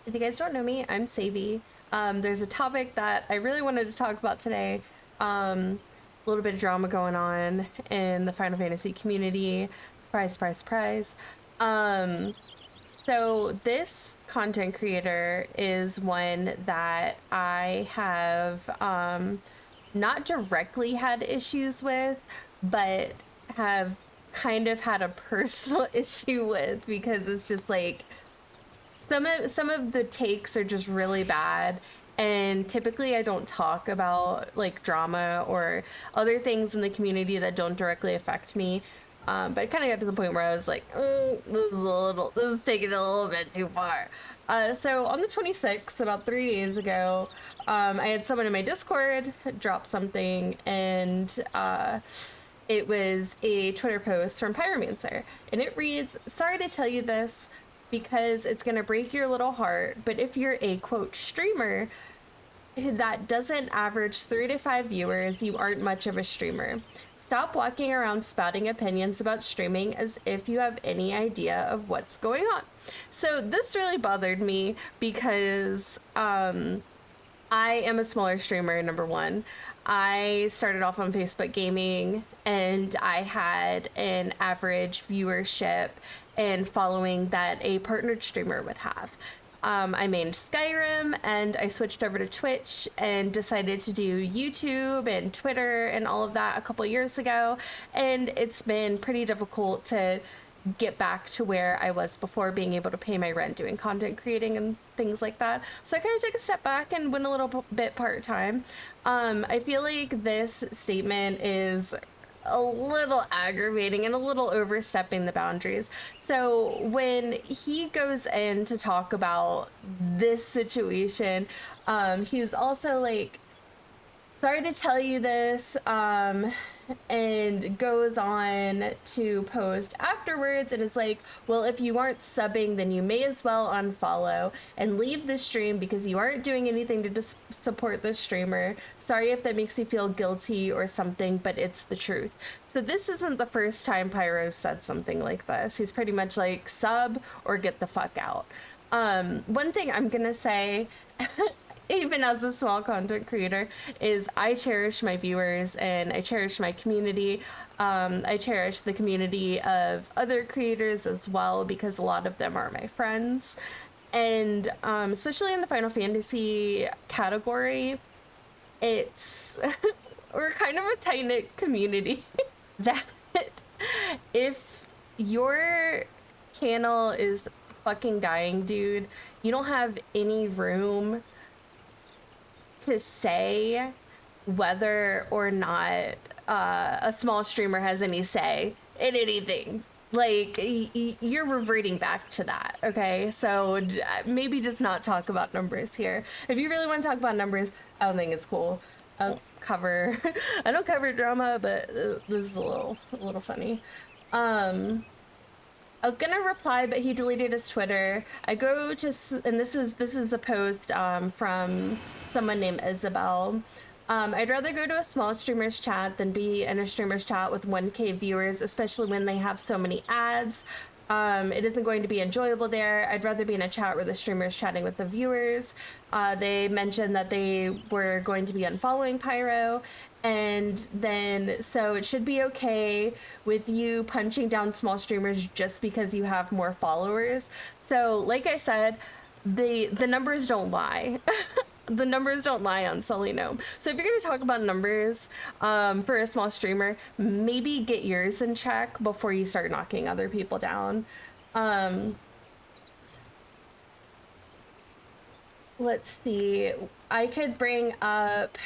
If you guys don't know me, I'm Saevi. There's a topic that I really wanted to talk about today. A little bit of drama going on in the Final Fantasy community. Surprise, surprise, surprise. Um, so this content creator is one that I have not directly had issues with, but have kind of had a personal issue with because it's just like some of the takes are just really bad, and typically I don't talk about like drama or other things in the community that don't directly affect me. But it kind of got to the point where I was like, this is taking it a little bit too far. So on the 26th, about 3 days ago, I had someone in my Discord drop something, and it was a Twitter post from Pyromancer, and it reads, "Sorry to tell you this because it's going to break your little heart, but if you're a quote streamer that doesn't average 3 to 5 viewers, you aren't much of a streamer. Stop walking around spouting opinions about streaming as if you have any idea of what's going on." So this really bothered me because I am a smaller streamer, number one. I started off on Facebook Gaming, and I had an average viewership and following that a partnered streamer would have. I mained Skyrim, and I switched over to Twitch and decided to do YouTube and Twitter and all of that a couple years ago. And it's been pretty difficult to get back to where I was before, being able to pay my rent doing content creating and things like that. So I kind of took a step back and went a little bit part-time. I feel like this statement is a little aggravating and a little overstepping the boundaries. So when he goes in to talk about this situation, he's also like, "Sorry to tell you this," and goes on to post afterwards and is like, "Well, if you aren't subbing, then you may as well unfollow and leave the stream because you aren't doing anything to support the streamer. Sorry if that makes you feel guilty or something, but it's the truth." So this isn't the first time Pyro said something like this. He's pretty much like, sub or get the fuck out. One thing I'm gonna say, even as a small content creator, is I cherish my viewers and I cherish my community. I cherish the community of other creators as well, because a lot of them are my friends. And especially in the Final Fantasy category, it's we're kind of a tight-knit community that if your channel is fucking dying, dude, you don't have any room to say whether or not a small streamer has any say in anything. Like, you're reverting back to that, okay? So maybe just not talk about numbers here. If you really want to talk about numbers, I don't think it's cool. I don't cover I don't cover drama, but this is a little funny. I was gonna reply, but he deleted his Twitter. I go to, and this is the post from someone named Isabel. "I'd rather go to a small streamer's chat than be in a streamer's chat with 1K viewers, especially when they have so many ads. It isn't going to be enjoyable there. I'd rather be in a chat where the streamer's chatting with the viewers." They mentioned that they were going to be unfollowing Pyro, and then so it should be okay with you punching down small streamers just because you have more followers. So like I said, the numbers don't lie. The numbers don't lie on Sully Gnome. So if you're going to talk about numbers for a small streamer, maybe get yours in check before you start knocking other people down. Let's see. I could bring up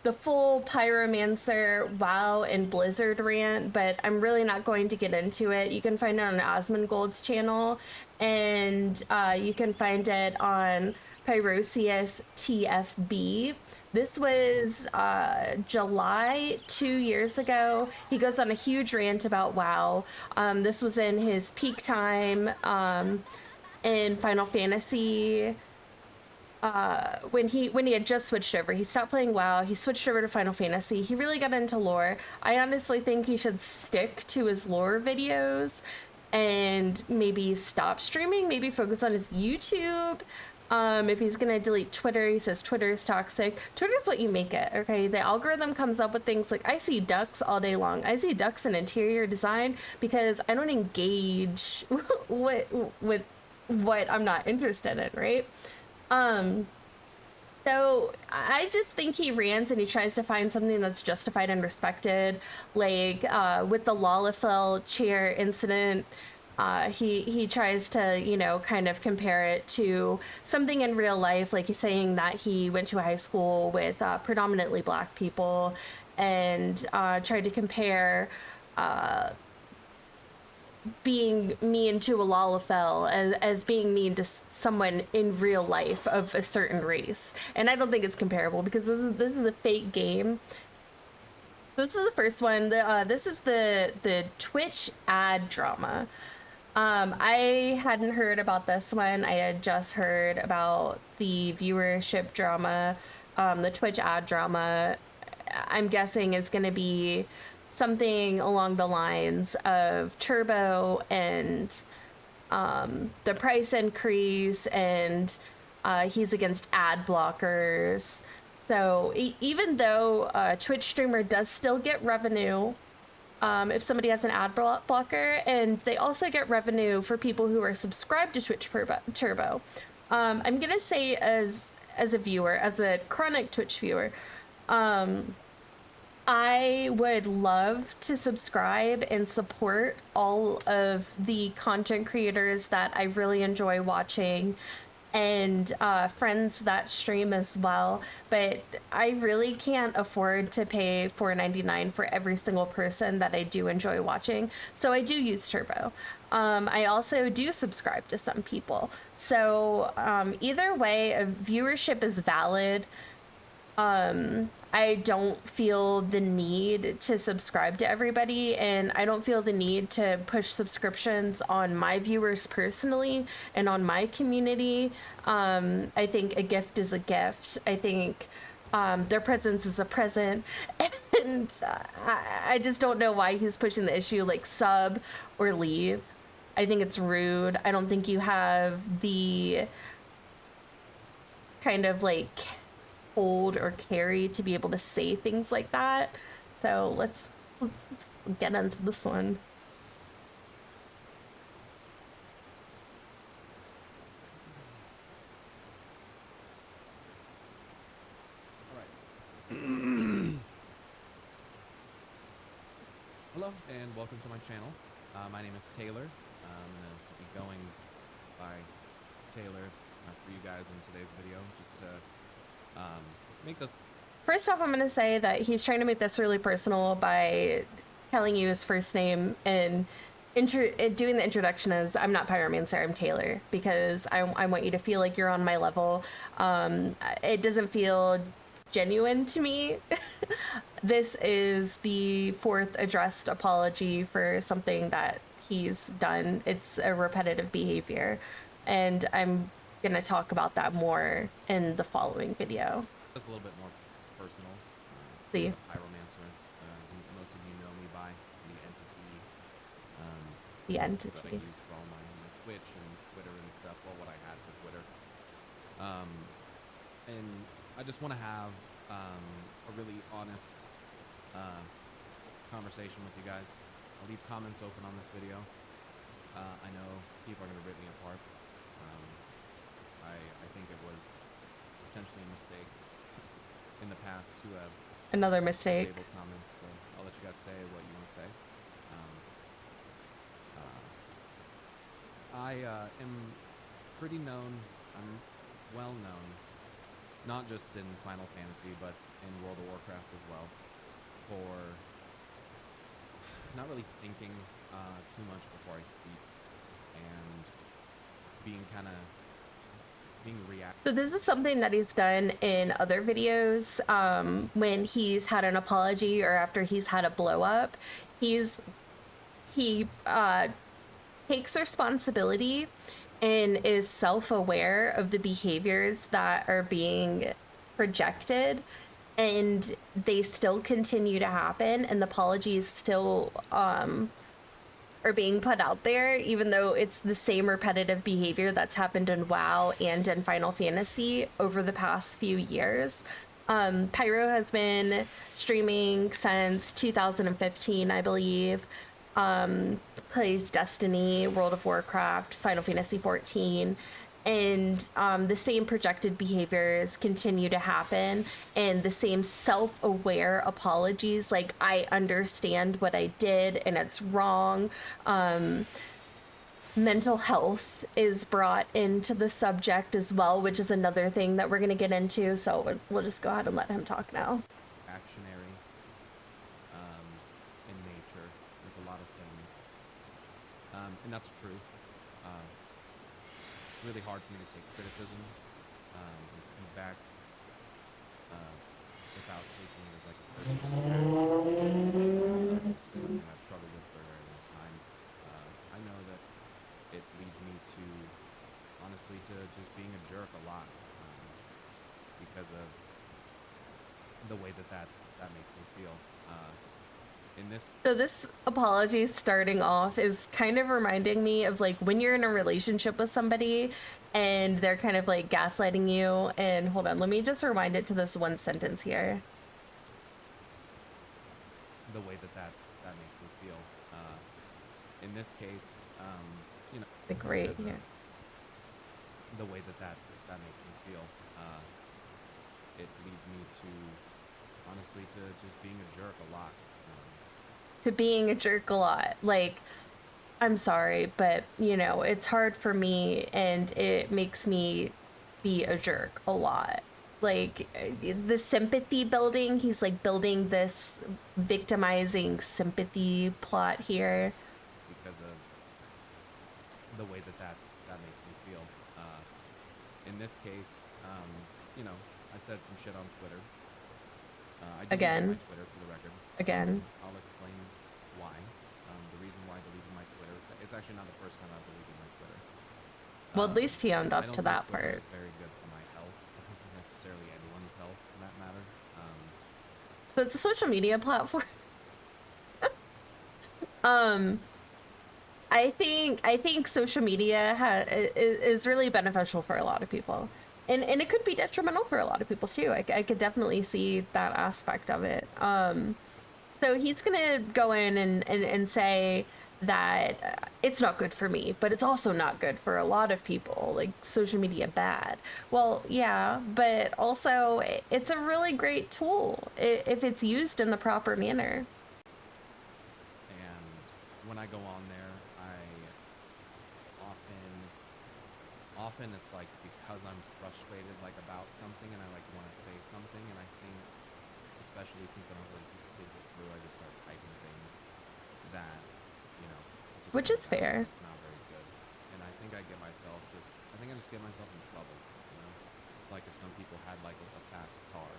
the full Pyromancer, WoW, and Blizzard rant, but I'm really not going to get into it. You can find it on Asmongold's channel, and you can find it on Pyrosius TFB. This was July 2 years ago. He goes on a huge rant about WoW. This was in his peak time in Final Fantasy. When he had just switched over, he stopped playing WoW, he switched over to Final Fantasy, he really got into lore. I honestly think he should stick to his lore videos and maybe stop streaming, maybe focus on his YouTube. If he's gonna delete Twitter, he says Twitter is toxic. Twitter is what you make it, okay? The algorithm comes up with things like, I see ducks all day long. I see ducks in interior design because I don't engage with what I'm not interested in, right? So I just think he rants and he tries to find something that's justified and respected, like with the Lalafell chair incident. He tries to, you know, kind of compare it to something in real life, like he's saying that he went to a high school with predominantly black people, and tried to compare being mean to a Lalafell as being mean to someone in real life of a certain race. And I don't think it's comparable because this is a fake game. This is the first one. This is the Twitch ad drama. I hadn't heard about this one. I had just heard about the viewership drama, the Twitch ad drama. I'm guessing is going to be something along the lines of Turbo and the price increase, and he's against ad blockers. So even though a Twitch streamer does still get revenue if somebody has an ad blocker, and they also get revenue for people who are subscribed to Twitch Turbo. I'm gonna say as a viewer, as a chronic Twitch viewer, I would love to subscribe and support all of the content creators that I really enjoy watching, and friends that stream as well, but I really can't afford to pay $4.99 for every single person that I do enjoy watching. So I do use Turbo. I also do subscribe to some people. So either way, viewership is valid. I don't feel the need to subscribe to everybody, and I don't feel the need to push subscriptions on my viewers personally and on my community. I think a gift is a gift. I think their presence is a present, and I just don't know why he's pushing the issue like sub or leave. I think it's rude. I don't think you have the kind of like hold or carry to be able to say things like that. So let's get into this one. All right. Hello and welcome to my channel. My name is Taylor. I'm going to be going by Taylor for you guys in today's video, just to make this. First off, I'm going to say that he's trying to make this really personal by telling you his first name and doing the introduction as, I'm not Pyromancer, I'm Taylor, because I want you to feel like you're on my level. It doesn't feel genuine to me. This is the fourth addressed apology for something that he's done. It's a repetitive behavior, and I'm going to talk about that more in the following video. Just a little bit more personal. See. Pyromancer, as most of you know me by, the entity. The entity. That I use for all my Twitch and Twitter and stuff. Well, what I had for Twitter. And I just want to have a really honest conversation with you guys. I'll leave comments open on this video. I know people are going to rip me apart. I think it was potentially a mistake in the past to have another mistake. Disabled comments, so I'll let you guys say what you want to say. I am pretty known, I'm well known, not just in Final Fantasy, but in World of Warcraft as well, for not really thinking too much before I speak, and being reactive. So this is something that he's done in other videos when he's had an apology or after he's had a blow up. He takes responsibility and is self-aware of the behaviors that are being projected, and they still continue to happen, and the apologies still are being put out there, even though it's the same repetitive behavior that's happened in WoW and in Final Fantasy over the past few years. Pyro has been streaming since 2015, I believe. Plays Destiny, World of Warcraft, Final Fantasy 14, and the same projected behaviors continue to happen, and the same self-aware apologies, like, I understand what I did and it's wrong. Mental health is brought into the subject as well, which is another thing that we're going to get into, so we'll just go ahead and let him talk now. Actionary in nature with a lot of things, and that's true. It's really hard for me to take criticism and feedback without taking it as like a personal attack. This is something I've struggled with for a very long time. I know that it leads me to, honestly, to just being a jerk a lot because of the way that makes me feel. In this So this apology starting off is kind of reminding me of like when you're in a relationship with somebody and they're kind of like gaslighting you. And hold on, let me just rewind it to this one sentence here. the way that makes me feel. In this case, you know, The great as a- here. the way that makes me feel. It leads me to, honestly, to just being a jerk a lot. To being a jerk a lot. Like, I'm sorry, but you know, it's hard for me and it makes me be a jerk a lot. Like the sympathy building, he's like building this victimizing sympathy plot here. Because of the way that makes me feel. In this case, you know, I said some shit on Twitter. I deleted Again. my Twitter for the record. Again. I'll explain why. The reason why I deleted my Twitter. It's actually not the first time I've deleted my Twitter. Well, at least he owned I up don't to think that Twitter part. is very good for my health. I don't think necessarily anyone's health, for that matter. So it's a social media platform. I think social media is really beneficial for a lot of people, and it could be detrimental for a lot of people too. I could definitely see that aspect of it. So he's gonna go in and say that it's not good for me, but it's also not good for a lot of people. Like social media bad. Well, yeah, but also it's a really great tool if it's used in the proper manner. And when I go on there, I often it's like because I'm frustrated like about something and I like want to say something, and I think, especially since I don't really think it through, I just start typing things that, you know, it just Which comes is out fair. and it's not very good. And I think I just get myself in trouble, you know? It's like if some people had like a fast car,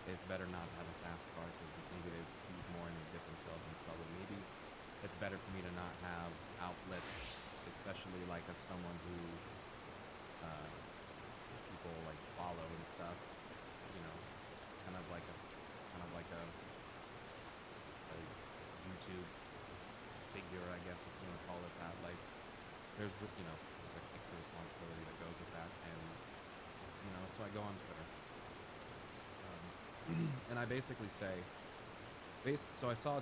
it's better not to have a fast car because maybe they'd speed more and they'd get themselves in trouble. Maybe it's better for me to not have outlets, especially like as someone who people like follow and stuff, you know, kind of like a YouTube figure, I guess, if you want to call it that. Like there's like extra responsibility that goes with that, and so I go on Twitter, and I basically say, so I saw.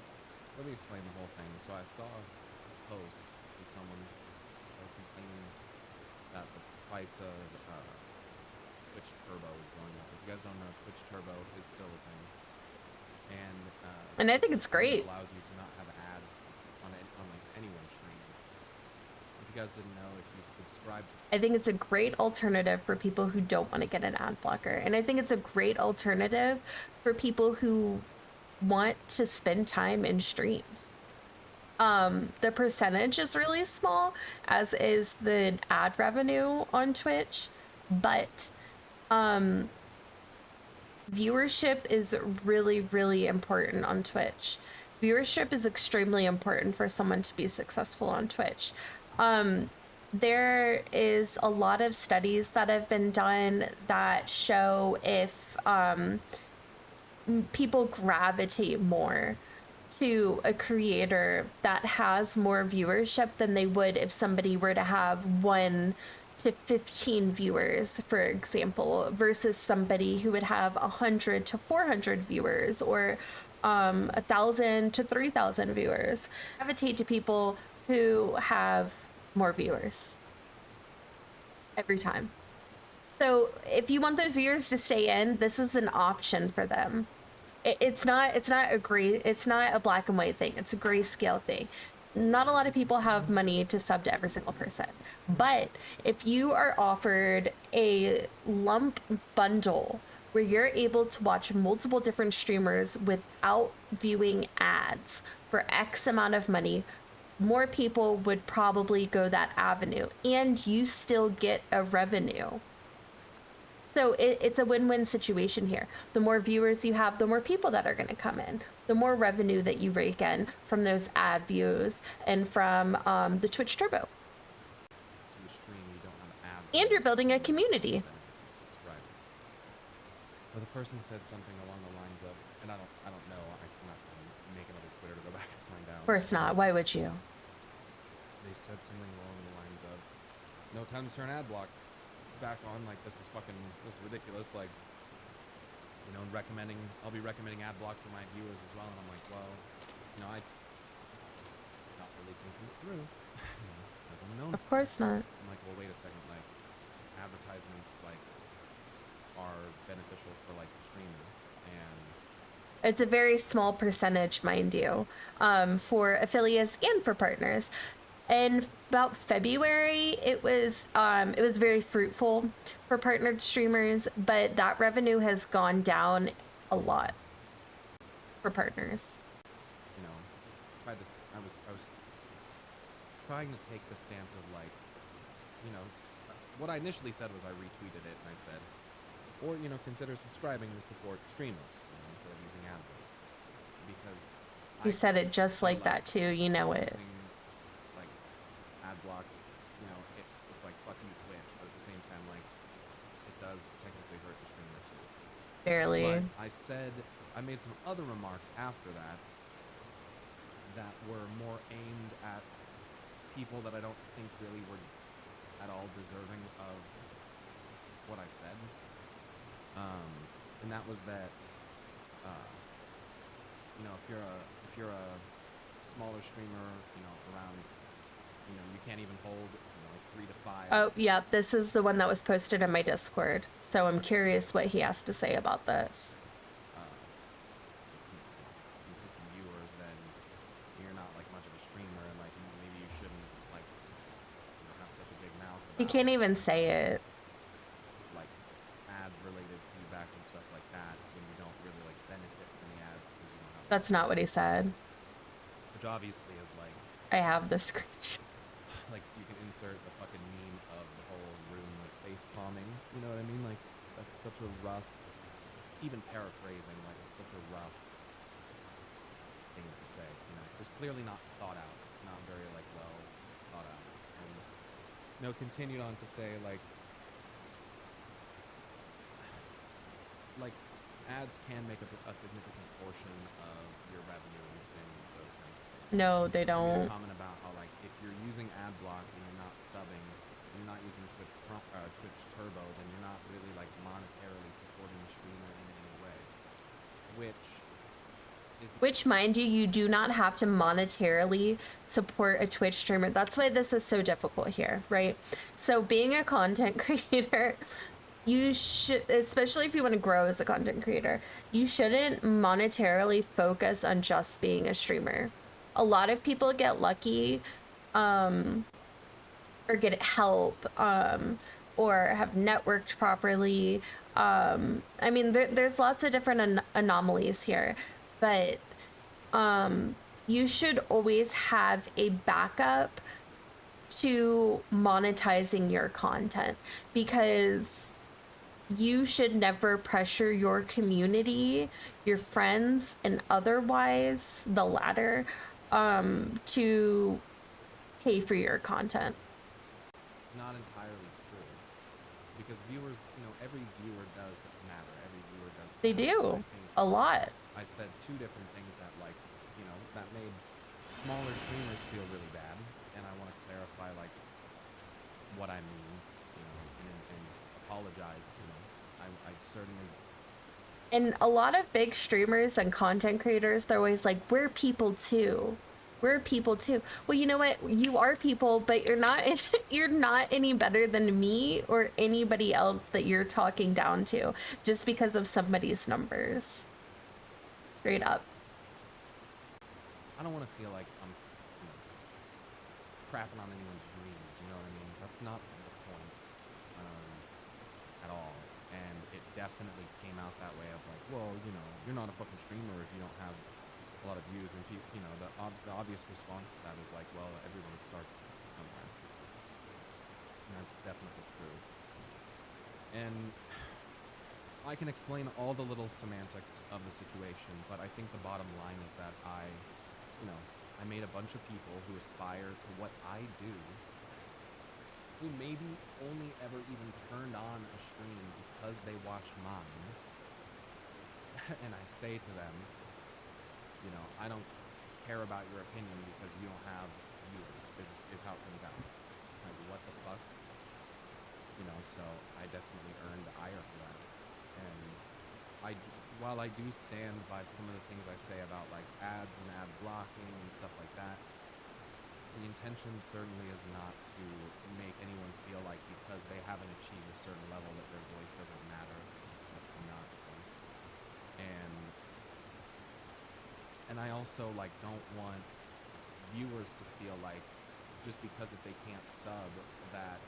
Let me explain the whole thing. So I saw a post from someone that was complaining that the price of Twitch Turbo is going up. If you guys don't know, Twitch Turbo is still a thing, And I think a it's thing that great. allows you to not have ads on like anyone's streams. If you guys didn't know, if you subscribe to I think it's a great alternative for people who don't want to get an ad blocker. And I think it's a great alternative for people who want to spend time in streams. The percentage is really small, as is the ad revenue on Twitch, but viewership is really, really important on Twitch. Viewership is extremely important for someone to be successful on Twitch. There is a lot of studies that have been done that show if people gravitate more to a creator that has more viewership than they would if somebody were to have 1 to 15 viewers, for example, versus somebody who would have 100 to 400 viewers, or 1,000 to 3,000 viewers. I gravitate to people who have more viewers every time. So if you want those viewers to stay in, this is an option for them. It's not it's not a black and white thing. It's a grayscale thing. Not a lot of people have money to sub to every single person. But if you are offered a lump bundle where you're able to watch multiple different streamers without viewing ads for X amount of money, more people would probably go that avenue, and you still get a revenue. So it's a win-win situation here. The more viewers you have, the more people that are going to come in, the more revenue that you rake in from those ad views and from the Twitch Turbo. To the stream, you don't have ads. And you're building a community. But the person said something along the lines of, and I don't know, I'm not going to make another Twitter to go back and find out. Of course not. Why would you? They said something along the lines of, no time to turn ad block back on, like this is ridiculous, like, you know, I'll be recommending ad block for my viewers as well, and I'm like, well, you know, I not really thinking through, you know, as I'm known. Of course not. I'm like, well, wait a second, like, advertisements, like, are beneficial for, like, the streamer, and it's a very small percentage, mind you, for affiliates and for partners. In about February, it was very fruitful for partnered streamers, but that revenue has gone down a lot for partners. you know, I was trying to take the stance of, like, you know, what I initially said was I retweeted it and I said, or, you know, consider subscribing to support streamers, you know, instead of using ad block, because You said it just like that too, you know it. using, like, ad block, you know, it's like fuck you Twitch, but at the same time, like, it does technically hurt the streamer too. Barely. But I made some other remarks after that that were more aimed at people that I don't think really were at all deserving of what I said. And that was that, you know, if you're a smaller streamer, you know, around, you know, you can't even hold, you know, like 3 to 5. Oh, yeah, this is the one that was posted in my Discord. So I'm curious what he has to say about this. Consistent viewers, then you're not like much of a streamer, and like maybe you shouldn't like, you know, have such a big mouth. He can't even say it. Like ad-related feedback and stuff like that, when you don't really like benefit from the ads because you don't have. That's not what he said. Which obviously is like. I have the screenshot. Like, you can insert the fucking meme of the whole room like face palming. You know what I mean? Like, that's such a rough. Even paraphrasing, like, it's such a rough thing to say. You know, it's clearly not thought out, not very like well thought out. And you know, continued on to say like ads can make up a significant portion of your revenue and those kinds of things. No, they You made don't. a comment about how, like, if you're using ad block and you're not subbing, and you're not using Twitch Turbo, then you're not really like monetarily supporting the streamer in any way. Which, mind you, you do not have to monetarily support a Twitch streamer. That's why this is so difficult here, right? So being a content creator, you should, especially if you want to grow as a content creator, you shouldn't monetarily focus on just being a streamer. A lot of people get lucky, or get help, or have networked properly. I mean, there's lots of different anomalies here, but you should always have a backup to monetizing your content, because you should never pressure your community, your friends, and otherwise the latter, to pay for your content. It's not entirely true, because viewers, you know, every viewer does matter. Every viewer does. They matter. do a lot. I said two different things that, like, you know, that made smaller streamers feel really bad, and I want to clarify like what I mean, and apologize. I certainly. And a lot of big streamers and content creators, they're always like, we're people too. We're people too. Well, you know what? You are people, but you're not you're not any better than me or anybody else that you're talking down to just because of somebody's numbers. Straight up. I don't want to feel like I'm, crapping on anyone's dreams. You know what I mean? That's not the point, um, at all. And it definitely came out that way of like, well, you're not a fucking streamer if you don't have a lot of views. And the obvious response to that is like, well, everyone starts somewhere. And that's definitely true. And I can explain all the little semantics of the situation, but I think the bottom line is that I made a bunch of people who aspire to what I do, who maybe only ever even turned on a stream because they watched mine. And I say to them, I don't care about your opinion because you don't have viewers, is how it comes out. Like, what the fuck? So I definitely earned the ire for that. And while I do stand by some of the things I say about like ads and ad blocking and stuff like that, the intention certainly is not to make anyone feel like because they haven't achieved a certain level that their voice doesn't matter. That's not the case. And I also like don't want viewers to feel like just because if they can't sub that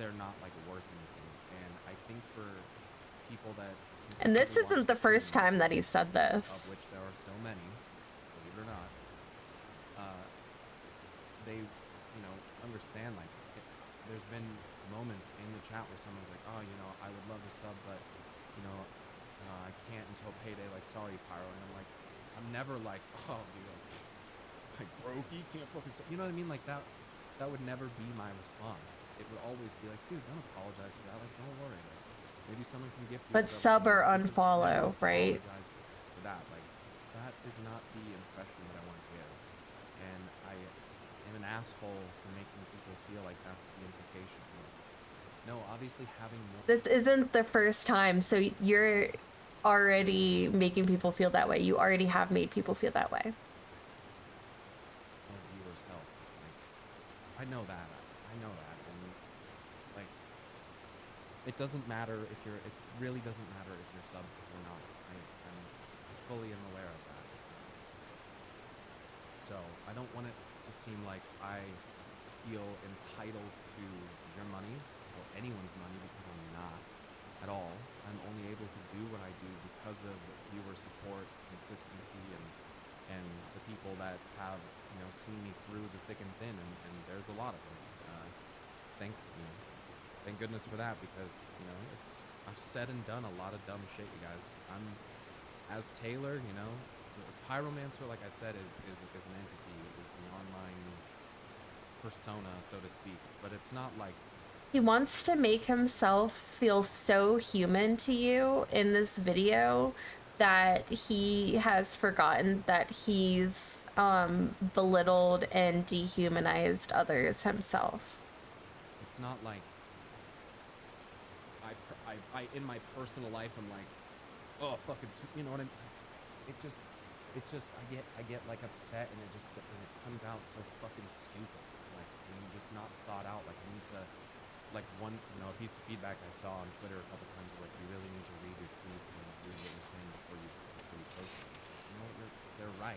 they're not like worth anything. And I think for people that And this consistently isn't watch the first stream, time that he said of this. which there are still many, believe it or not, they, understand like there's been moments in the chat where someone's like, oh, I would love to sub, but I can't until payday. Like, sorry, Pyro. And I'm like, I'm never like, oh, dude, like brokey can't fucking sub. You know what I mean? Like that would never be my response. It would always be like, dude, don't apologize for that. Like, don't worry. Like, maybe someone can gift you a But sub. sub or Never unfollow, right? apologize for that. Like, that is not the impression that I want to give. And I am an asshole for making people feel like that's the implication. No, obviously having more. This isn't the first time, so you're already making people feel that way. You already have made people feel that way. More viewers helps. Like, I know that. And like, it doesn't matter if you're. It really doesn't matter if you're sub or not. I'm fully aware of that. So I don't want it to seem like I feel entitled to your money or anyone's money because I'm not at all. I'm only able to do what I do because of viewer support, consistency, and the people that have seen me through the thick and thin, and there's a lot of them. Thank goodness for that, because I've said and done a lot of dumb shit, you guys. I'm as Taylor, Pyromancer, like I said, is an entity, is the online persona, so to speak. But it's not like He wants to make himself feel so human to you in this video that he has forgotten that he's belittled and dehumanized others himself. it's not like I in my personal life I'm like, oh fucking, you know what I mean? It's just I get like upset, and it comes out so fucking stupid. Like, when you're just not thought out. Like, I need to, like, one, a piece of feedback I saw on Twitter a couple times is like, you really need to read your tweets and read what you're saying before you post it. It's like, they're right.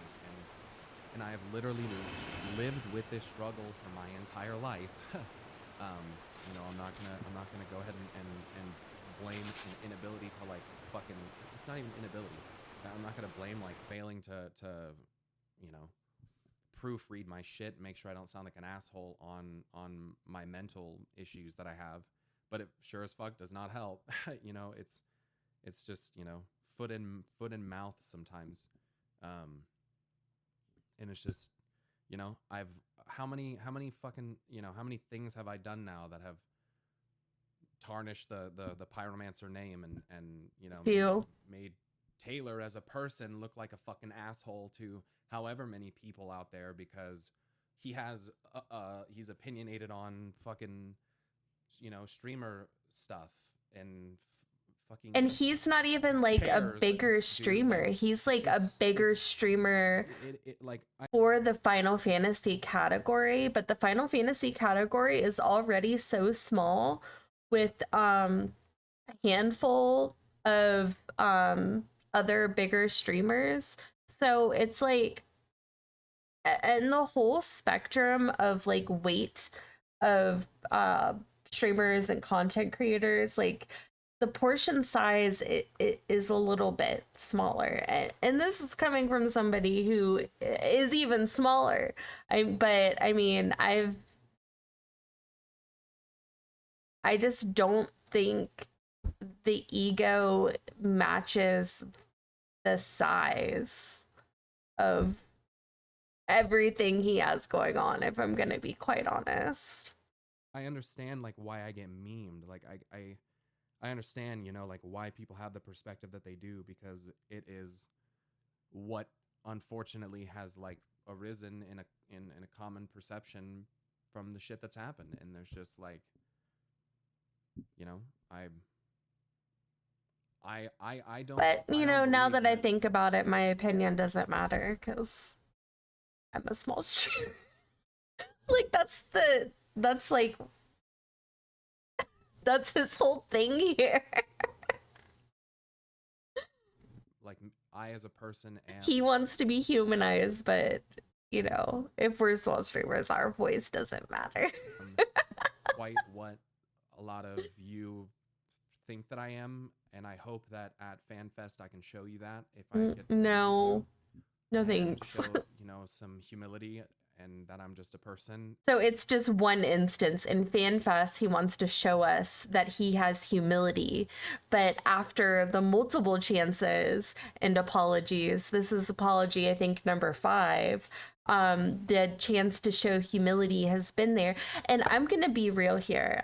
And I have literally lived with this struggle for my entire life. I'm not gonna go ahead and blame an inability to like fucking. It's not even inability. I'm not gonna blame like failing to proofread my shit, make sure I don't sound like an asshole on my mental issues that I have. But it sure as fuck does not help. It's just foot in mouth sometimes, and it's just I've how many fucking how many things have I done now that have tarnished the Pyromancer name and Feel made Taylor as a person look like a fucking asshole to however many people out there because he's opinionated on fucking, you know, streamer stuff and fucking And he's not even like a chairs, bigger dude, streamer. like, He's like a bigger streamer for the Final Fantasy category, but the Final Fantasy category is already so small with a handful of other bigger streamers. So it's like, and the whole spectrum of like weight of streamers and content creators, like the portion size it is a little bit smaller, and this is coming from somebody who is even smaller. But I mean, I just don't think the ego matches the size of everything he has going on, if I'm gonna be quite honest. I understand like why I get memed. Like I understand, you know, like why people have the perspective that they do, because it is what unfortunately has like arisen in a common perception from the shit that's happened. And there's just like, you know, I don't. But you I know, don't now believe that I think about it, my opinion doesn't matter because I'm a small streamer. Like that's like that's his whole thing here. Like I as a person am. He wants to be humanized, but you know, if we're small streamers, our voice doesn't matter. Quite what a lot of you think that I am, and I hope that at FanFest I can show you that if I get to no and thanks. show, you know, some humility and that I'm just a person. So it's just one instance. In FanFest, he wants to show us that he has humility. But after the multiple chances and apologies, this is apology, I think, number 5, the chance to show humility has been there. And I'm going to be real here.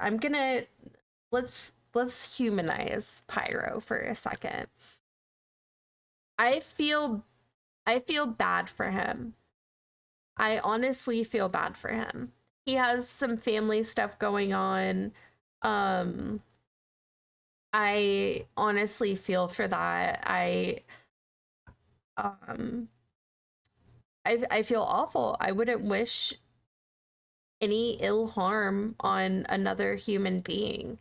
Let's humanize Pyro for a second. I feel bad for him. I honestly feel bad for him. He has some family stuff going on. I honestly feel for that. I feel awful. I wouldn't wish any ill harm on another human being.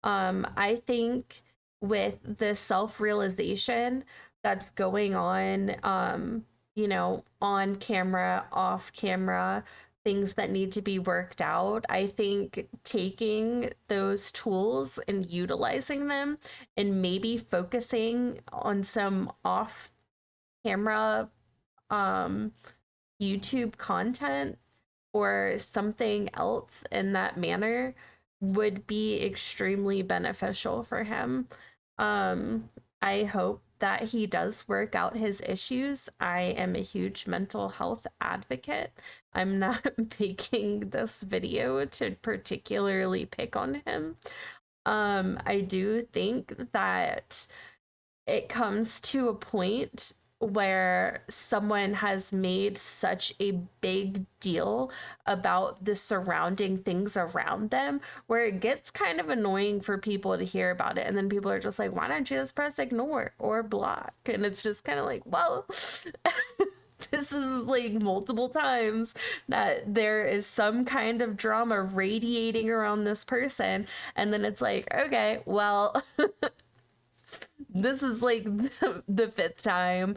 I think with the self-realization that's going on, you know, on camera, off camera, things that need to be worked out, I think taking those tools and utilizing them and maybe focusing on some off camera YouTube content or something else in that manner would be extremely beneficial for him. I hope that he does work out his issues. I am a huge mental health advocate. I'm not making this video to particularly pick on him. I do think that it comes to a point where someone has made such a big deal about the surrounding things around them where it gets kind of annoying for people to hear about it, and then people are just like, why don't you just press ignore or block? And it's just kind of like, well, this is like multiple times that there is some kind of drama radiating around this person, and then it's like, okay, well, this is like the 5th time.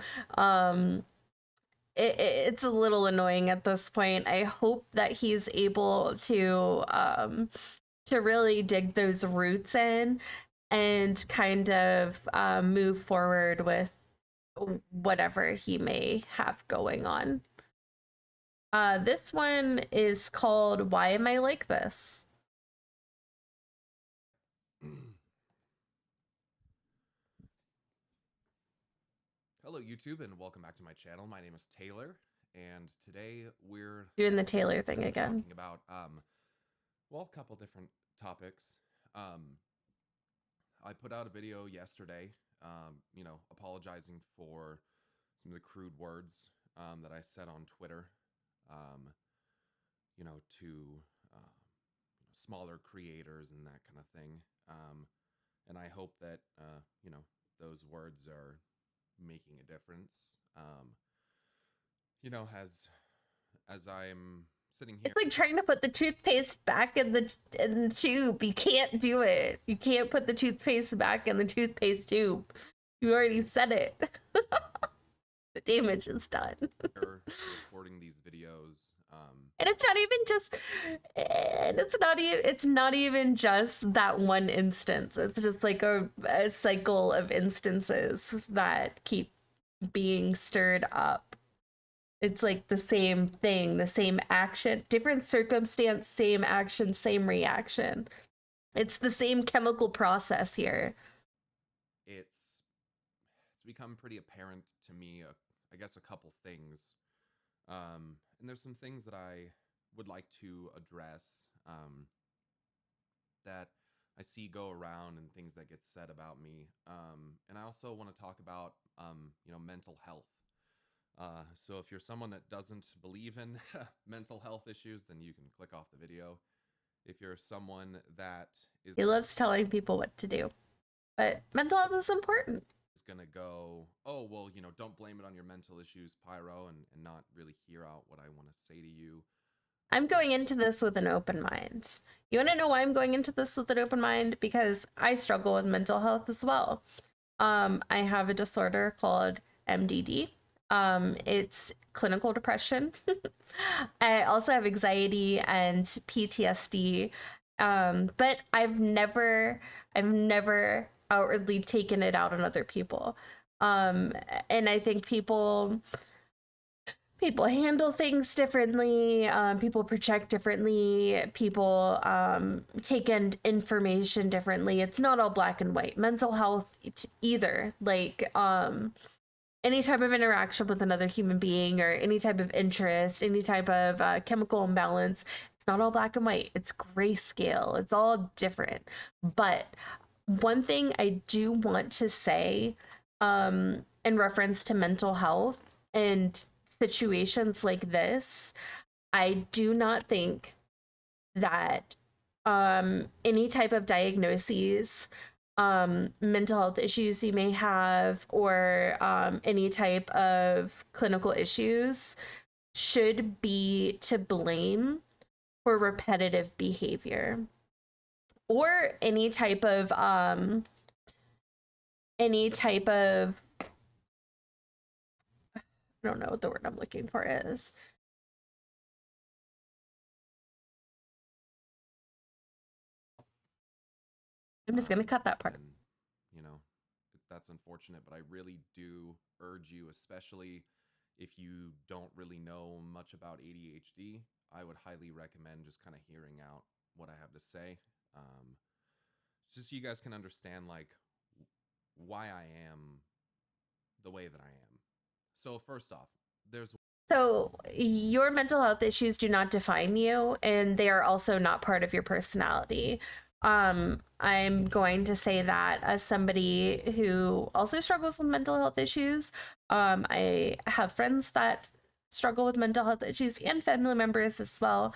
It's a little annoying at this point. I hope that he's able to really dig those roots in and kind of move forward with whatever he may have going on. This one is called Why Am I Like This? Hello YouTube and welcome back to my channel. My name is Taylor and today we're Doing the Taylor thing again. Talking about well, a couple different topics. I put out a video yesterday, you know, apologizing for some of the crude words that I said on Twitter, to smaller creators and that kind of thing. And I hope that, those words are making a difference. As I'm sitting here. It's like trying to put the toothpaste back in the tube. You can't do it. You can't put the toothpaste back in the toothpaste tube. You already said it. The damage is done. Recording these videos. And it's not even just, and it's not even just that one instance. It's just like a cycle of instances that keep being stirred up. It's like the same thing, the same action, different circumstance, same action, same reaction. It's the same chemical process here. It's become pretty apparent to me, I guess, a couple things. And there's some things that I would like to address that I see go around and things that get said about me. And I also want to talk about, mental health. So if you're someone that doesn't believe in mental health issues, then you can click off the video. If you're someone that is... He loves telling people what to do, but mental health is important. Is going to go, oh, well, don't blame it on your mental issues, Pyro, and not really hear out what I want to say to you. I'm going into this with an open mind. You want to know why I'm going into this with an open mind? Because I struggle with mental health as well. I have a disorder called MDD. It's clinical depression. I also have anxiety and PTSD. But I've never outwardly taken it out on other people. And I think people handle things differently. People project differently. People take in information differently. It's not all black and white. Mental health either. Like any type of interaction with another human being or any type of interest, any type of chemical imbalance, it's not all black and white. It's grayscale. It's all different. But one thing I do want to say in reference to mental health and situations like this, I do not think that any type of diagnoses, mental health issues you may have, or any type of clinical issues should be to blame for repetitive behavior or any type of I don't know what the word I'm looking for is. I'm just going to cut that part. And, that's unfortunate, but I really do urge you, especially if you don't really know much about ADHD, I would highly recommend just kind of hearing out what I have to say. Just so you guys can understand, like, why I am the way that I am. So first off, So your mental health issues do not define you, and they are also not part of your personality. I'm going to say that as somebody who also struggles with mental health issues. I have friends that struggle with mental health issues and family members as well.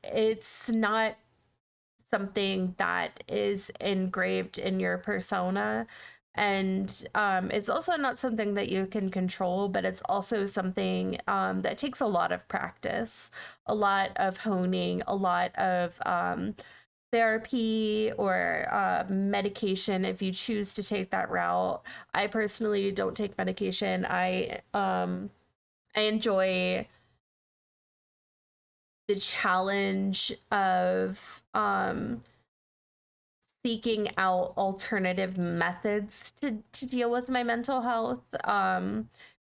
It's not something that is engraved in your persona. And it's also not something that you can control, but it's also something that takes a lot of practice, a lot of honing, a lot of therapy or medication if you choose to take that route. I personally don't take medication. I enjoy the challenge of seeking out alternative methods to deal with my mental health,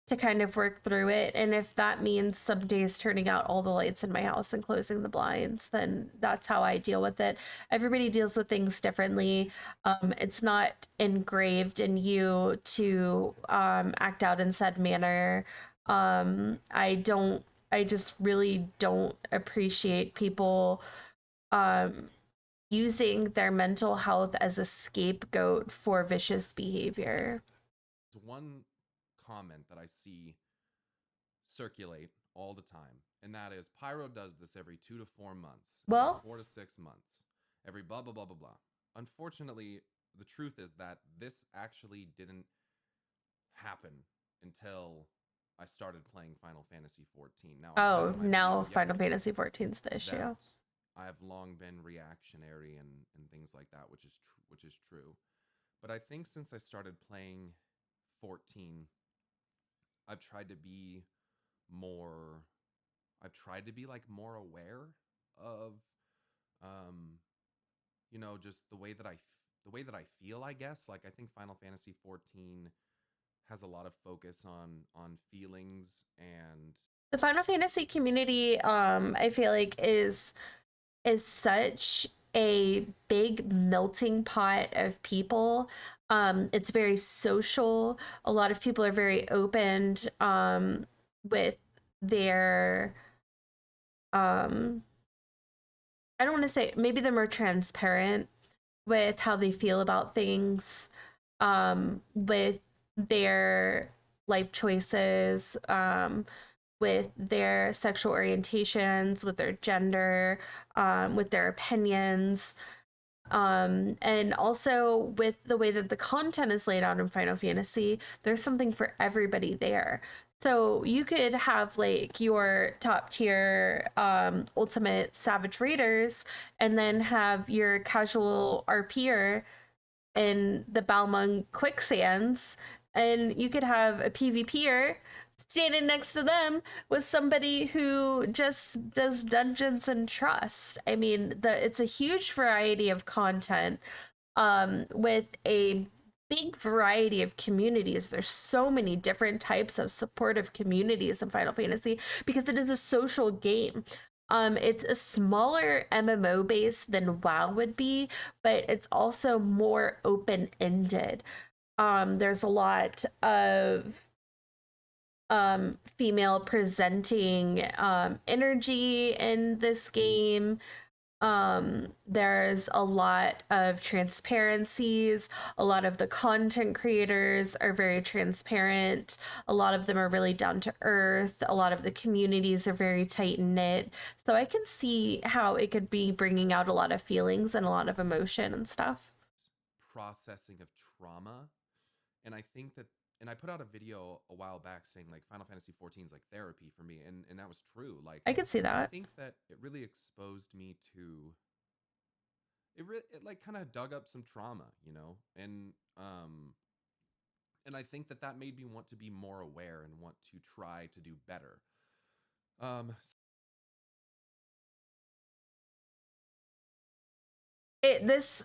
to kind of work through it. And if that means some days turning out all the lights in my house and closing the blinds, then that's how I deal with it. Everybody deals with things differently. It's not engraved in you to act out in said manner. I just really don't appreciate people using their mental health as a scapegoat for vicious behavior. One comment that I see circulate all the time, and that is Pyro does this every 2 to 4 months, every Well, 4 to 6 months, every blah blah blah blah blah. Unfortunately, the truth is that this actually didn't happen until I started playing Final Fantasy 14. Now, I said oh, in my now video Final yesterday Fantasy 14 is the issue. that I have long been reactionary and things like that, which is true. But I think since I started playing 14, I've tried to be more I've tried to be like more aware of um just the way that I feel, I guess. Like, I think Final Fantasy 14 has a lot of focus on feelings, and The Final Fantasy community, I feel like is such a big melting pot of people. It's very social. A lot of people are very open with their I don't want to say, maybe they're more transparent with how they feel about things, with their life choices, with their sexual orientations, with their gender, with their opinions, and also with the way that the content is laid out in Final Fantasy. There's something for everybody there. So you could have like your top tier ultimate savage raiders, and then have your casual RPer in the Balmung quicksands, and you could have a PvPer standing next to them with somebody who just does dungeons and trust. I mean, it's a huge variety of content, with a big variety of communities. There's so many different types of supportive communities in Final Fantasy because it is a social game. It's a smaller MMO base than WoW would be, but it's also more open-ended. There's a lot of female presenting energy in this game. There's a lot of transparencies. A lot of the content creators are very transparent. A lot of them are really down to earth. A lot of the communities are very tight knit. So I can see how it could be bringing out a lot of feelings and a lot of emotion and stuff. processing of trauma. And I think that, and I put out a video a while back saying like Final Fantasy 14 is like therapy for me, and that was true. Like, I could see I that. think that it really exposed me to it like kind of dug up some trauma, and I think that that made me want to be more aware and want to try to do better. Um, This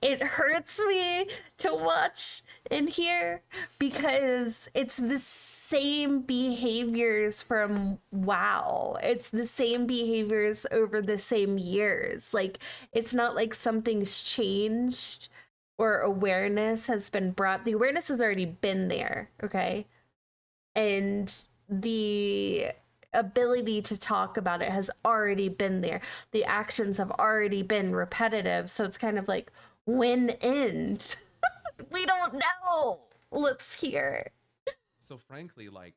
it hurts me to watch and hear because it's the same behaviors from WoW. It's the same behaviors over the same years. Like, it's not like something's changed or awareness has been brought. The awareness has already been there, okay? And the ability to talk about it has already been there. The actions have already been repetitive. So it's kind of like, when end? We don't know. Let's hear. so frankly, like,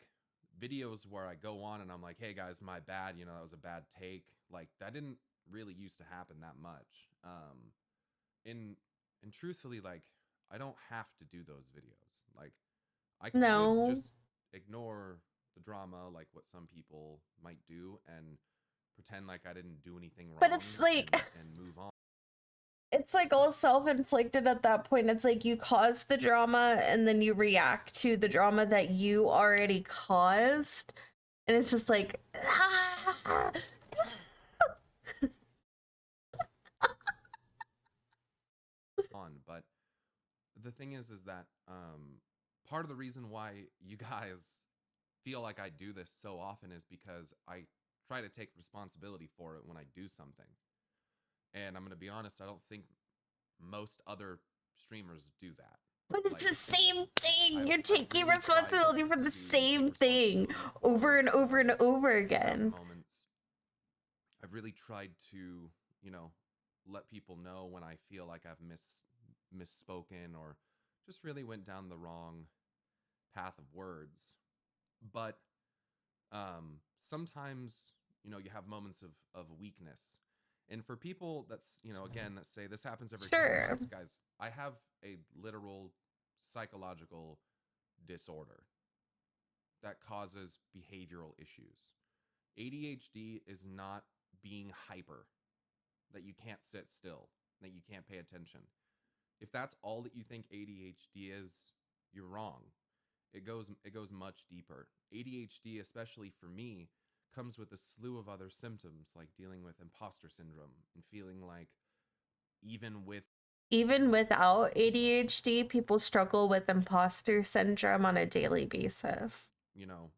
videos where I go on and I'm like, hey guys, my bad, that was a bad take. Like, that didn't really used to happen that much. And and truthfully, like, I don't have to do those videos. Like, I could No. just ignore the drama, like what some people might do, and pretend like I didn't do anything But wrong and move on. it's like all self-inflicted at that point. It's like you cause the drama and then you react to the drama that you already caused. And it's just like, ah. But the thing is that part of the reason why you guys feel like I do this so often is because I try to take responsibility for it when I do something. And I'm going to be honest, I don't think most other streamers do that. But it's Like, the same thing. You're I've taking really responsibility tried for the to same take thing responsibility over and for over and over bad again. moments. I've really tried to, let people know when I feel like I've misspoken or just really went down the wrong path of words, but sometimes you have moments of weakness. And for people that's again that say this happens every couple Sure. months, guys, I have a literal psychological disorder that causes behavioral issues. ADHD is not being hyper, that you can't sit still, that you can't pay attention. If that's all that you think ADHD is, you're wrong. It goes much deeper. ADHD, especially for me, comes with a slew of other symptoms like dealing with imposter syndrome and feeling like Even without ADHD, people struggle with imposter syndrome on a daily basis. you know,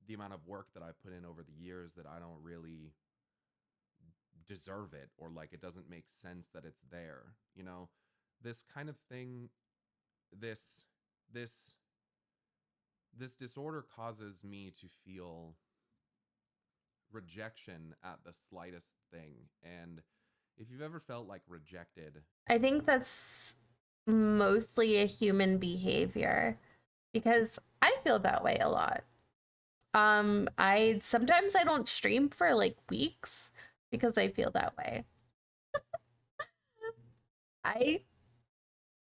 the amount of work that I put in over the years, that I don't really deserve it, or like it doesn't make sense that it's there. This kind of thing, this this this disorder causes me to feel rejection at the slightest thing. And if you've ever felt like rejected, I think that's mostly a human behavior because I feel that way a lot. I sometimes I don't stream for like weeks because I feel that way. I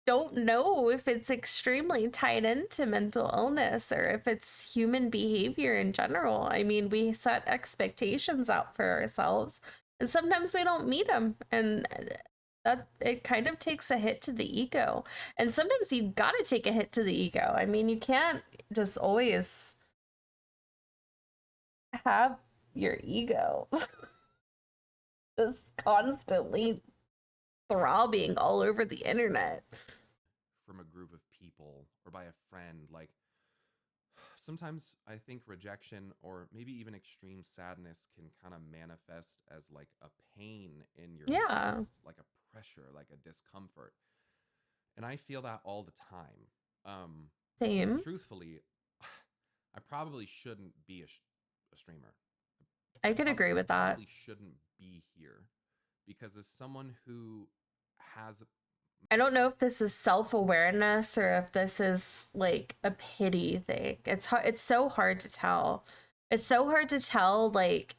don't know if it's extremely tied into mental illness or if it's human behavior in general. I mean, we set expectations out for ourselves and sometimes we don't meet them, and that it kind of takes a hit to the ego. And sometimes you got to take a hit to the ego. I mean, you can't just always have your ego just constantly throbbing all over the internet. from a group of people or by a friend, like sometimes I think rejection or maybe even extreme sadness can kind of manifest as like a pain in your Yeah, chest, like a pressure, like a discomfort. And I feel that all the time. same. Truthfully, I probably shouldn't be a streamer. I could agree I with that. probably shouldn't be here, because as someone who has I don't know if this is self-awareness or if this is like a pity thing. It's hard, it's so hard to tell. It's so hard to tell like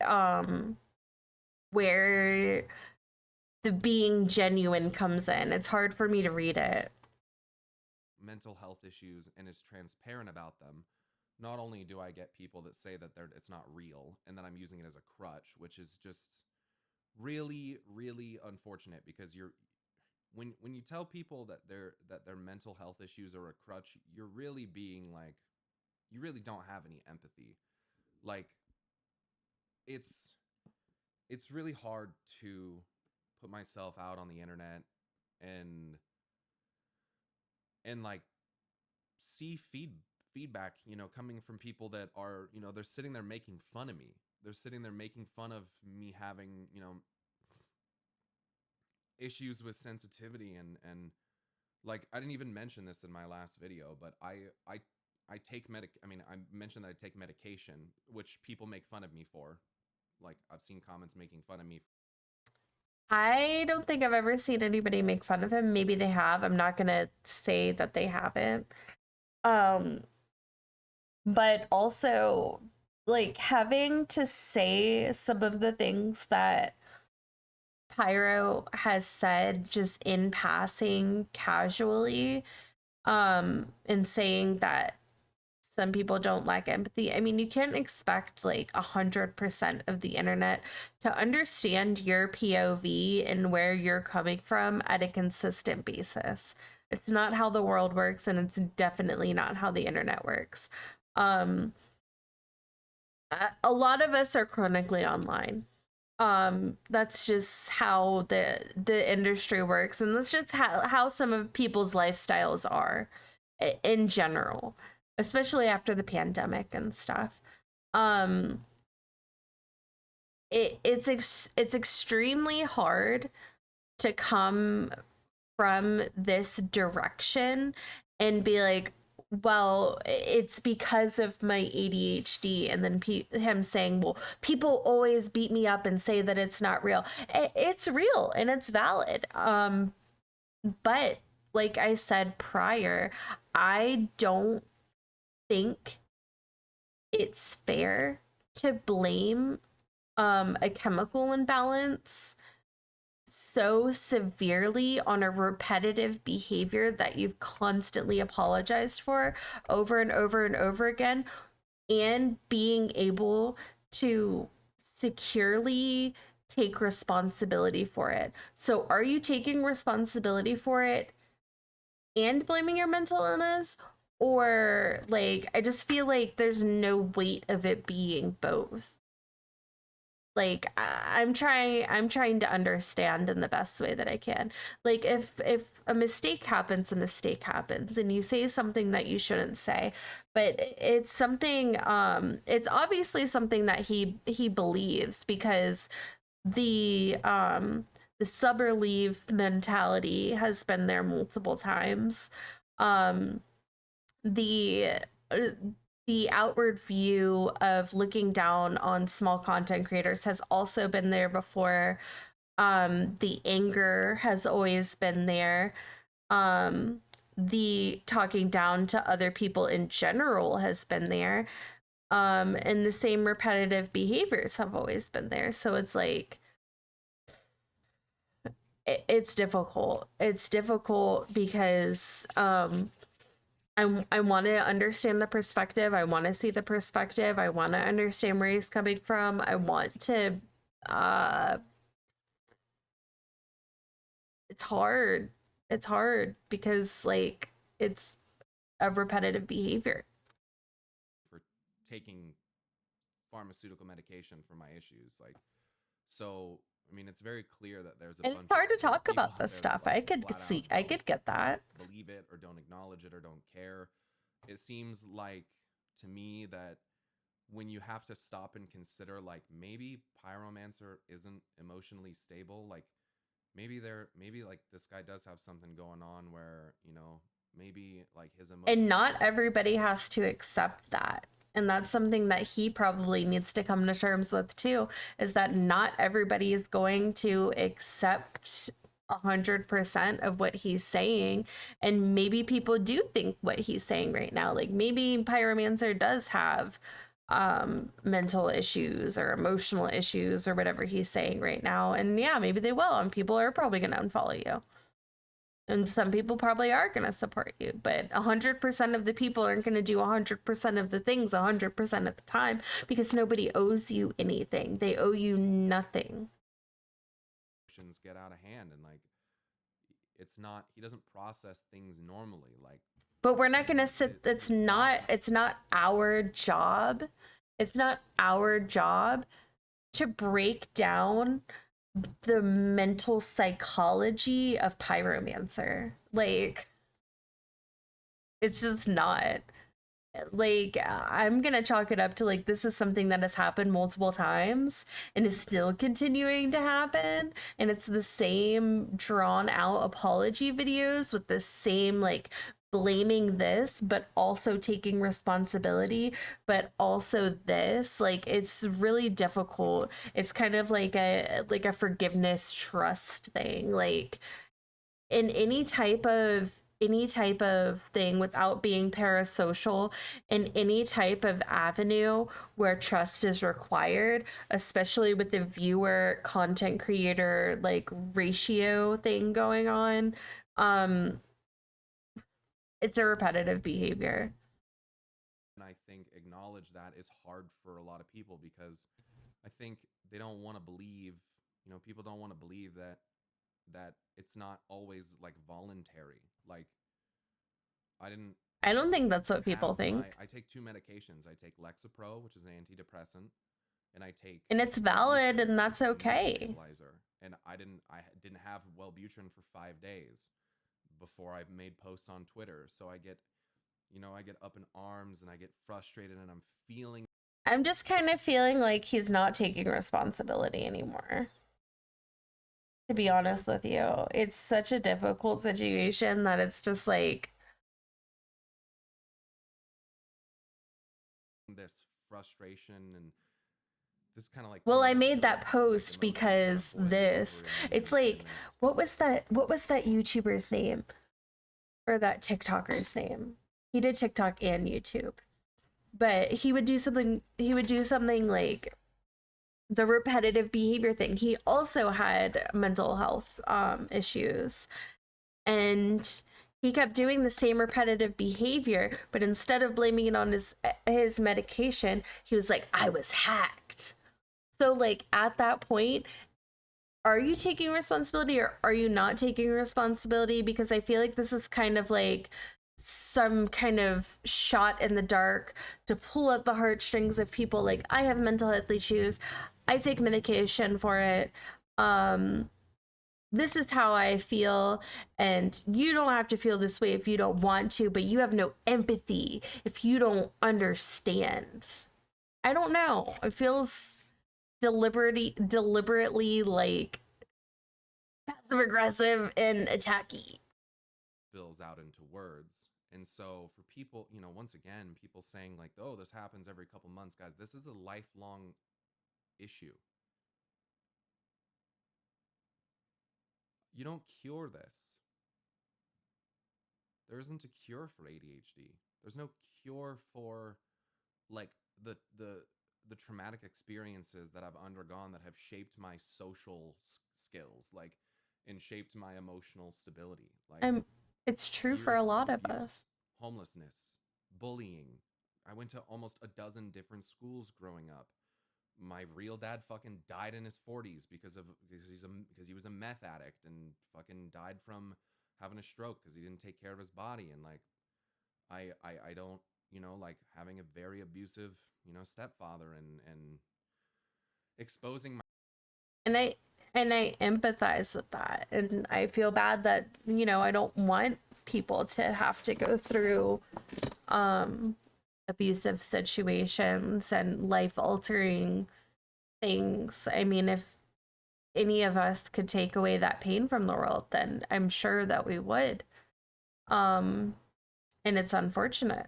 where the being genuine comes in. It's hard for me to read it. mental health issues and is transparent about them, not only do I get people that say that it's not real and that I'm using it as a crutch, which is just really, really unfortunate, because when you tell people that their mental health issues are a crutch, you're really being like, you really don't have any empathy. Like, it's it's really hard to put myself out on the internet and like see feedback, coming from people that are, they're sitting there making fun of me. They're sitting there making fun of me having, issues with sensitivity, and like, I didn't even mention this in my last video, but I take I mentioned that I take medication, which people make fun of me for. Like, I've seen comments making fun of me. I don't think I've ever seen anybody make fun of him. Maybe they have. I'm not gonna say that they haven't. Um, but also like having to say some of the things that Pyro has said just in passing casually, and saying that some people don't lack empathy. I mean, you can't expect like 100% of the internet to understand your POV and where you're coming from at a consistent basis. It's not how the world works, and it's definitely not how the internet works. Um, a lot of us are chronically online. That's just how the industry works, and that's just how some of people's lifestyles are in general, especially after the pandemic and stuff. um it's extremely hard to come from this direction and be like, well, it's because of my ADHD, and then him saying, well, people always beat me up and say that it's not real. It's real and it's valid. But like I said prior, I don't think it's fair to blame a chemical imbalance so severely on a repetitive behavior that you've constantly apologized for over and over and over again, and being able to securely take responsibility for it. So, are you taking responsibility for it and blaming your mental illness? Or, like, I just feel like there's no weight of it being both. Like, I'm trying to understand in the best way that I can. Like, if a mistake happens, a mistake happens, and you say something that you shouldn't say, but it's something, it's obviously something that he believes, because the sub or leave mentality has been there multiple times. um the uh, the outward view of looking down on small content creators has also been there before. The anger has always been there. The talking down to other people in general has been there. And the same repetitive behaviors have always been there. So it's like, it's difficult. It's difficult because I want to understand the perspective. I want to see the perspective. I want to understand where he's coming from. I want to uh it's hard. It's hard because, like, it's a repetitive behavior. For taking pharmaceutical medication for my issues. Like, so I mean, it's very clear that there's a And bunch it's hard to of like talk people about out this there that stuff. like I could flat see, out I don't could get that. believe it or don't acknowledge it or don't care. It seems like to me that when you have to stop and consider, like, maybe Pyromancer isn't emotionally stable, like maybe like this guy does have something going on where, maybe like his And emotions not are everybody has to accept that. And that's something that he probably needs to come to terms with too, is that not everybody is going to accept 100% of what he's saying. And maybe people do think what he's saying right now. Like, maybe Pyromancer does have mental issues or emotional issues or whatever he's saying right now. And yeah, maybe they will. And people are probably going to unfollow you. And some people probably are going to support you, but 100% of the people aren't going to do 100% of the things 100% of the time, because nobody owes you anything. They owe you nothing. emotions get out of hand, and like it's not he doesn't process things normally. Like, But we're not going to sit, to stop that. it's not our job. It's not our job to break down the mental psychology of Pyromancer. Like, it's just not. Like, I'm gonna chalk it up to, like, this is something that has happened multiple times and is still continuing to happen, and it's the same drawn out apology videos with the same, like, blaming this but also taking responsibility, but also this. Like, it's really difficult. It's kind of like a forgiveness trust thing. Like, in any type of thing, without being parasocial, in any type of avenue where trust is required, especially with the viewer content creator, like, ratio thing going on, um it's a repetitive behavior. And I think acknowledge that is hard for a lot of people because I think they don't want to believe, people don't want to believe that it's not always like voluntary. Like, I didn't I don't think that's what have people think, I take two medications. I take Lexapro, which is an antidepressant, and I take and it's valid, Wellbutrin, and that's which is a mood okay. stabilizer. And I didn't have Wellbutrin for 5 days before I made posts on Twitter. So I get up in arms and I get frustrated and I'm feeling. I'm just kind of feeling like he's not taking responsibility anymore, to be honest with you. It's such a difficult situation that it's just like, This frustration and this kind of like well, I tumult made that shows like post emotions kind because of boiling this, over in me it's and like, then what was that YouTuber's name, or that TikToker's name? He did TikTok and YouTube. but he would do something like the repetitive behavior thing. He also had mental health issues, and he kept doing the same repetitive behavior, but instead of blaming it on his medication, he was like, I was hacked. So like at that point, are you taking responsibility or are you not taking responsibility? Because I feel like this is kind of like some kind of shot in the dark to pull at the heartstrings of people. Like, I have mental health issues, I take medication for it, this is how I feel, and you don't have to feel this way if you don't want to, but you have no empathy if you don't understand. I don't know. It feels deliberately like passive aggressive and attacky. Spills out into words. And so for people, once again, people saying like, oh, this happens every couple months, guys, this is a lifelong issue. You don't cure this. There isn't a cure for ADHD. There's no cure for like the traumatic experiences that I've undergone that have shaped my social skills, like, and shaped my emotional stability. Like, I'm It's true for a years of lot of abuse, us. homelessness, bullying. I went to almost a dozen different schools growing up. My real dad fucking died in his 40s because he was a meth addict and fucking died from having a stroke because he didn't take care of his body. And like, I don't, like, having a very abusive, stepfather, and exposing my And I empathize with that, and I feel bad that, I don't want people to have to go through abusive situations and life altering things. I mean, if any of us could take away that pain from the world, then I'm sure that we would. Um, and it's unfortunate.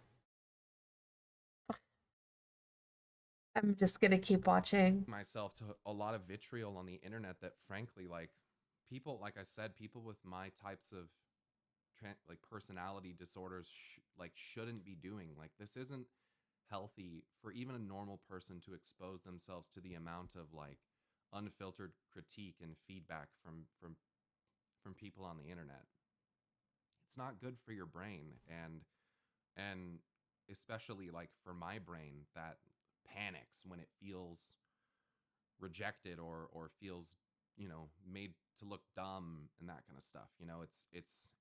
I'm just gonna keep watching. myself to a lot of vitriol on the internet that frankly, like, people, like I said, people with my types of like personality disorders like shouldn't be doing. Like, this isn't healthy for even a normal person to expose themselves to the amount of like unfiltered critique and feedback from people on the internet. It's not good for your brain, and especially like for my brain that panics when it feels rejected, or feels, made to look dumb and that kind of stuff.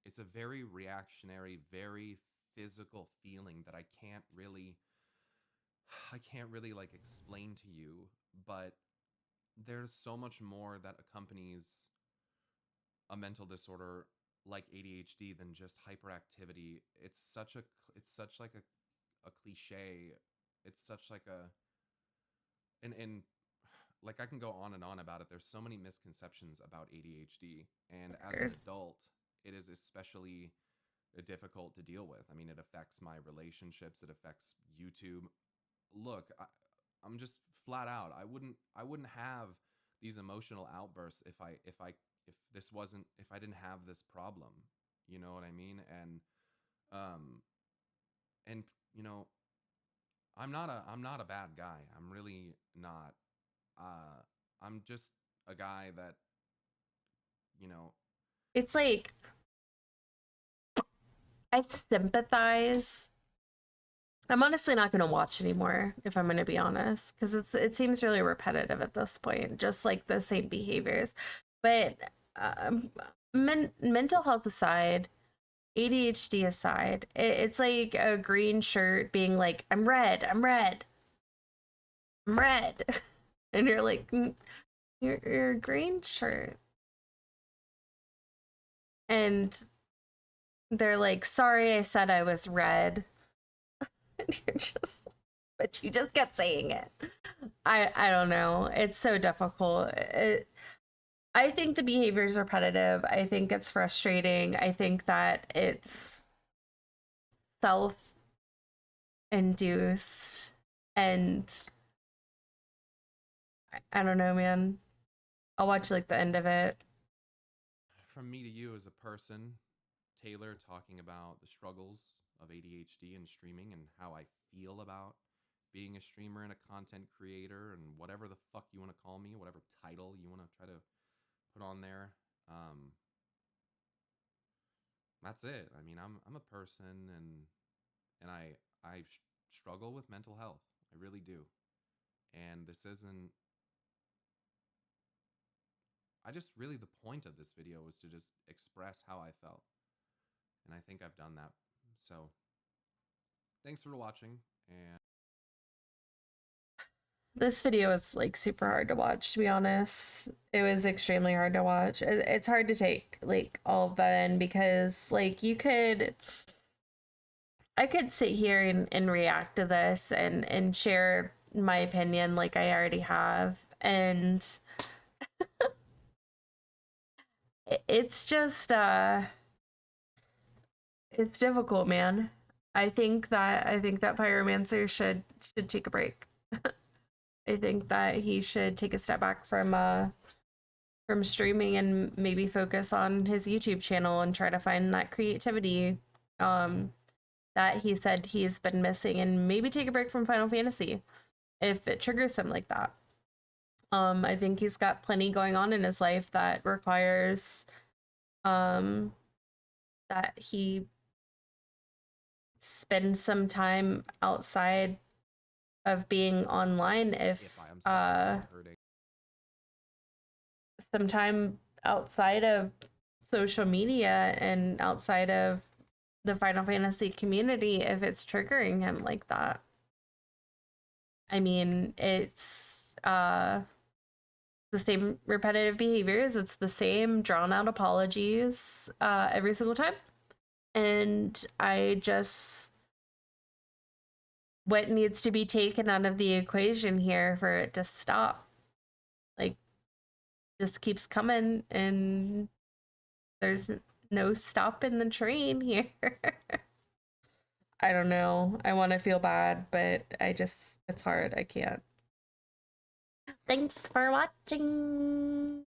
It's a very reactionary, very physical feeling that I can't really like explain to you. But there's so much more that accompanies a mental disorder like ADHD than just hyperactivity. It's such like a cliche. It's such like a and like, I can go on and on about it. There's so many misconceptions about ADHD, and as an adult, it is especially difficult to deal with. I mean, it affects my relationships. It affects YouTube. Look, I'm just flat out. I wouldn't have these emotional outbursts if I didn't have this problem. You know what I mean? Um and I'm not a bad guy. I'm really not. Uh, I'm just a guy that, you know, It's like I sympathize. I'm honestly not going to watch anymore, if I'm going to be honest, because it seems really repetitive at this point, just like the same behaviors. But um, mental health aside, ADHD aside, it's like a green shirt being like, I'm red, I'm red, I'm red. And you're like, you're a green shirt. And they're like, sorry, I said I was red. And you're just, but you just kept saying it. I don't know. It's so difficult. I think the behavior is repetitive. I think it's frustrating. I think that it's self induced. And I don't know, man. I'll watch like the end of it. from me to you as a person, Taylor, talking about the struggles of ADHD and streaming and how I feel about being a streamer and a content creator and whatever the fuck you want to call me, whatever title you want to try to put on there. That's it. I mean, I'm a person, and I struggle with mental health. I really do. And this isn't I just really the point of this video was to just express how I felt. And I think I've done that. So, thanks for watching, and This video is like super hard to watch, to be honest. It was extremely hard to watch. It's hard to take like all of that in because like I could sit here and react to this and share my opinion like I already have, and it's just it's difficult, man. I think that Pyromancer should take a break. I think that he should take a step back from streaming and maybe focus on his YouTube channel and try to find that creativity that he said he's been missing, and maybe take a break from Final Fantasy if it triggers him like that. I think he's got plenty going on in his life that requires that he spend some time outside of being online, if I'm sorry, hurting. some time outside of social media and outside of the Final Fantasy community if it's triggering him like that. I mean, it's the same repetitive behaviors, it's the same drawn out apologies every single time. And what needs to be taken out of the equation here for it to stop? Like, just keeps coming and there's no stopping the train here. I don't know. I want to feel bad, but it's hard. I can't. Thanks for watching.